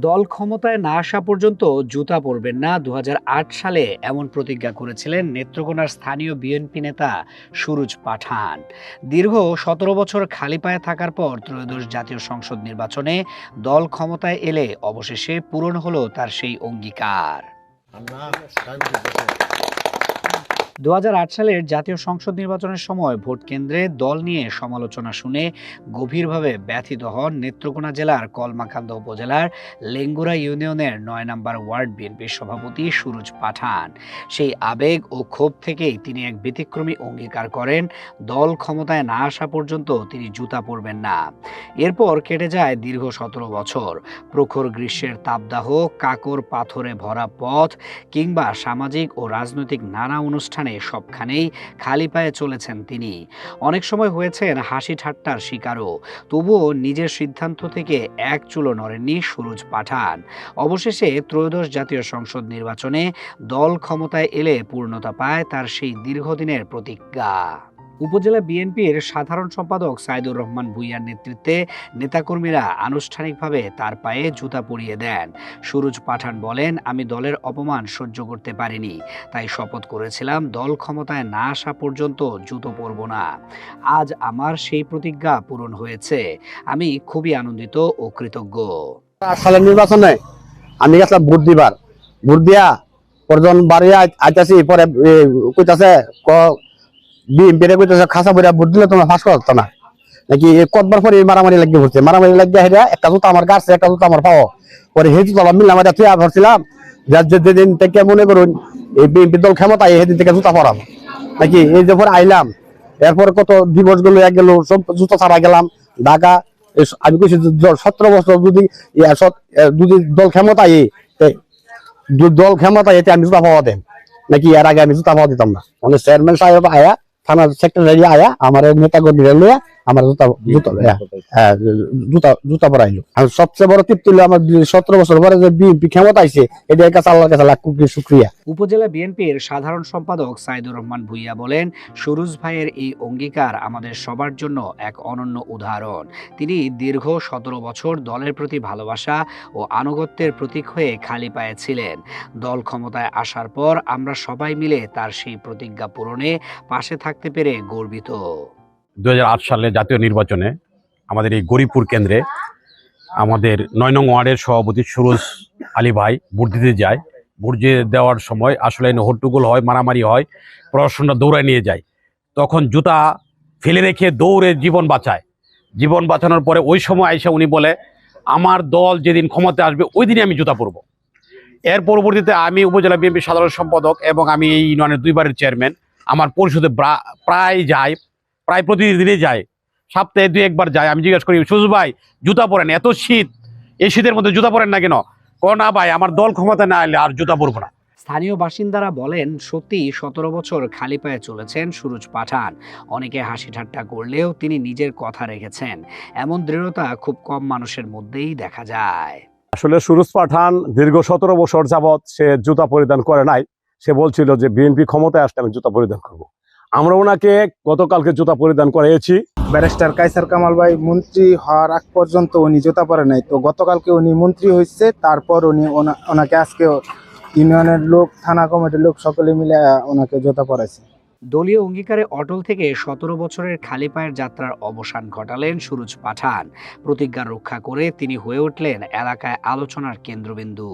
দল ক্ষমতায় না আসা পর্যন্ত জুতা পরবেন না ২০০৮ সালে এমন প্রতিজ্ঞা করেছিলেন নেত্রকোনার স্থানীয় বিএনপি নেতা সুরুজ পাঠান। দীর্ঘ ১৭ বছর খালি পায়ে থাকার পর ত্রয়োদশ জাতীয় সংসদ নির্বাচনে দল ক্ষমতায় এলে অবশেষে পূরণ হলো তার সেই অঙ্গীকার। ২০০৮ সালের জাতীয় সংসদ নির্বাচনের সময় ভোট কেন্দ্রে দল নিয়ে সমালোচনা শুনে গভীরভাবে ব্যথিত হন নেত্রকোনা জেলার কলমাকান্দা উপজেলার লেঙ্গুরা ইউনিয়নের ৯ নম্বর ওয়ার্ড বিএনপির সভাপতি সুরুজ পাঠান। সেই আবেগ ও ক্ষোভ থেকেই তিনি এক ব্যতিক্রমী অঙ্গীকার করেন, দল ক্ষমতায় না আসা পর্যন্ত তিনি জুতা পরবেন না। এরপর কেটে যায় দীর্ঘ ১৭ বছর। প্রখর গ্রীষ্মের তাপদাহ, কাকর পাথরে ভরা পথ কিংবা সামাজিক ও রাজনৈতিক নানা অনুষ্ঠানে সবখানেই খালি পায়ে চলেছেন তিনি। অনেক সময় হয়েছেন হাসি ঠাট্টার শিকারও, তবুও নিজের সিদ্ধান্ত থেকে এক চুলও নড়েননি সুরুজ পাঠান। অবশেষে ত্রয়োদশ জাতীয় সংসদ নির্বাচনে দল ক্ষমতায় এলে পূর্ণতা পায় তার সেই দীর্ঘদিনের প্রতিজ্ঞা। উপজেলা বিএনপির সাধারণ সম্পাদক সাইদুর রহমান ভূঁইয়ার নেতৃত্বে নেতাকর্মীরা আনুষ্ঠানিকভাবে তার পায়ে জুতা পরিয়ে দেন। সুরুজ পাঠান বলেন, আমি দলের অপমান সহ্য করতে পারিনি, তাই শপথ করেছিলাম দল ক্ষমতায় না আসা পর্যন্ত জুতো পরব না। আজ আমার সেই প্রতিজ্ঞা পূরণ হয়েছে। আমি খুবই আনন্দিত ও কৃতজ্ঞ। সালের নির্বাচনে আমি গেছিলাম ভোট দিবার। ভোট দিয়া পরজন বাড়ি আইতাছি, পরে কইতাছে বিএনপির কইতাছে খাসা বইরা ভোট দিলে তোমার ফাঁস করতো না নাকি। কতবার পরে মারামারি লাগিয়ে পড়ছে, মারামারি লাগিয়ে হেরা একটা জুতা আমার গাছে, একটা জুতা আমার পাও। পরে হেতু তলা মিললাম, এটা তুই ভাবছিলাম যেদিন থেকে মনে করুন এই বিএনপি দল ক্ষমতায় সেদিন থেকে জুতা পরাবো নাকি। এই যে পরে আইলাম, এরপরে কত দিবস গুলো এক গেল, সব জুতা ছাড়া গেলাম ঢাকা। আমি কইছি ১৭ বছর যদি দল ক্ষমতায় এতে আমি জুতা পাওয়া দেন নাকি, এর আগে আমি জুতা পাওয়া দিতাম না। মানে চেয়ারম্যান সাহেব আয়া, থানা সেক্রেটারি আয়া আমার নেতা কর্মীরা লইয়া আমার জুতা জুতা হ্যাঁ জুতা জুতা পরাইলো। আর সবচেয়ে বড় তৃপ্তি হলো আমার ১৭ বছর পরে যে বিএনপি ক্ষমতা আইছে, এটার কাছে আল্লাহর কাছে লাখ কোটি শুকরিয়া। উপজেলা বিএনপির সাধারণ সম্পাদক সাইদুর রহমান ভূঁইয়া বলেন, সুরুজ ভাইয়ের এই অঙ্গীকার আমাদের সবার জন্য এক অনন্য উদাহরণ। তিনি দীর্ঘ ১৭ বছর দলের প্রতি ভালোবাসা ও আনুগত্যের প্রতীক হয়ে খালি পায়ে ছিলেন। দল ক্ষমতায় আসার পর আমরা সবাই মিলে তার সেই প্রতিজ্ঞা পূরণে পাশে থাকতে পেরে গর্বিত। ২০০৮ সালে জাতীয় নির্বাচনে আমাদের এই গরিপুর কেন্দ্রে আমাদের ৯ নং ওয়ার্ডের সভাপতি সুরজ আলী ভাই ভোট দিতে যায়। ভোট দেওয়ার সময় আসলে হট্টগোল হয়, মারামারি হয়, প্রশাসনরা দৌড়ায় নিয়ে যায়। তখন জুতা ফেলে রেখে দৌড়ে জীবন বাঁচায়। জীবন বাঁচানোর পরে ওই সময় আইসা উনি বলে, আমার দল যেদিন ক্ষমতায় আসবে ওই দিনই আমি জুতা পরবো। এর পরবর্তীতে আমি উপজেলা বিএনপির সাধারণ সম্পাদক এবং আমি এই ইউনিয়নের ২ বারের চেয়ারম্যান। আমার পরিষদে প্রায় প্রতিদিনই যায়, সপ্তাহে ২-১ বার যায়। আমি জিজ্ঞেস করি, সুরজ ভাই জুতা পরেন, এত শীত, এই শীতের মধ্যে জুতা পরেন না কেন? না ভাই, আমার দল ক্ষমতা না এলে আর জুতা পরবো না। স্থানীয় বাসিন্দারা বলেন, সত্যি ১৭ বছর খালি পায়ে চলেছেন সুরুজ পাঠান। অনেকে হাসি ঠাট্টা করলেও তিনি নিজের কথা রেখেছেন। এমন দৃঢ়তা খুব কম মানুষের মধ্যেই দেখা যায়। আসলে সুরুজ পাঠান দীর্ঘ ১৭ বছর যাবৎ সে জুতা পরিধান করে নাই। সে বলছিল যে বিএনপি ক্ষমতায় আসলে আমি জুতা পরিধান করব। আমরা ওনাকে গতকালকে জুতা পরিধান করিয়েছি। ব্যারিস্টার কায়সার কামাল ভাই মন্ত্রী হওয়ার আগ পর্যন্ত উনি জুতা পরে নাই, তো গতকালকে উনি মন্ত্রী হয়েছে, তারপর উনি ওনাকে আজকে ইউনিয়নের লোক, থানা কমিটির লোক সকলে মিলে ওনাকে জুতা পরাইছে। দলীয় অঙ্গীকারে অটল থেকে ১৭ বছরের খালি পায়ের যাত্রার অবসান ঘটালেন সুরুজ পাঠান। প্রতিজ্ঞা রক্ষা করে তিনি হয়ে উঠলেন এলাকায় আলোচনার কেন্দ্রবিন্দু।